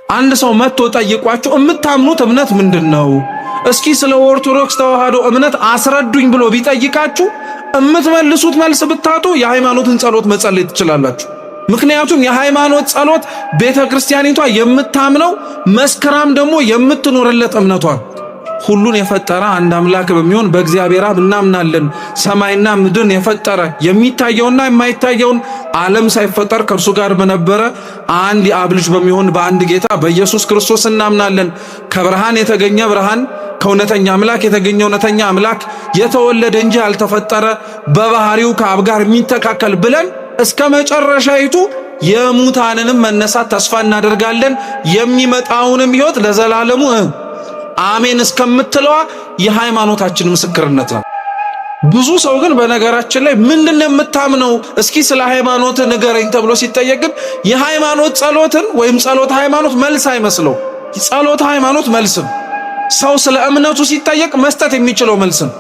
አንድ ሰው መጥቶ ጠይቋችሁ እምታምኑት እምነት ምንድነው? እስኪ ስለ ኦርቶዶክስ ተዋህዶ እምነት አስረዱኝ ብሎ ቢጠይቃችሁ እምትመልሱት መልስ ብታጡ የሃይማኖትን ጸሎት መጸለይ ትችላላችሁ። ምክንያቱም የሃይማኖት ጸሎት ቤተክርስቲያኒቷ የምታምነው መስከራም ደግሞ የምትኖርለት እምነቷ ሁሉን የፈጠረ አንድ አምላክ በሚሆን በእግዚአብሔር አብ እናምናለን። ሰማይና ምድርን የፈጠረ የሚታየውና የማይታየውን ዓለም ሳይፈጠር ከእርሱ ጋር በነበረ አንድ የአብ ልጅ በሚሆን በአንድ ጌታ በኢየሱስ ክርስቶስ እናምናለን። ከብርሃን የተገኘ ብርሃን፣ ከእውነተኛ አምላክ የተገኘ እውነተኛ አምላክ፣ የተወለደ እንጂ ያልተፈጠረ፣ በባህሪው ከአብ ጋር የሚተካከል ብለን እስከ መጨረሻይቱ የሙታንንም መነሳት ተስፋ እናደርጋለን። የሚመጣውንም ሕይወት ለዘላለሙ አሜን እስከምትለዋ የሃይማኖታችን ምስክርነት ነው። ብዙ ሰው ግን በነገራችን ላይ ምንድነው የምታምነው እስኪ ስለ ሃይማኖት ንገረኝ ተብሎ ሲጠየቅ ግን የሃይማኖት ጸሎትን ወይም ጸሎት ሃይማኖት መልስ አይመስለው። ጸሎት ሃይማኖት መልስም ሰው ስለ እምነቱ ሲጠየቅ መስጠት የሚችለው መልስም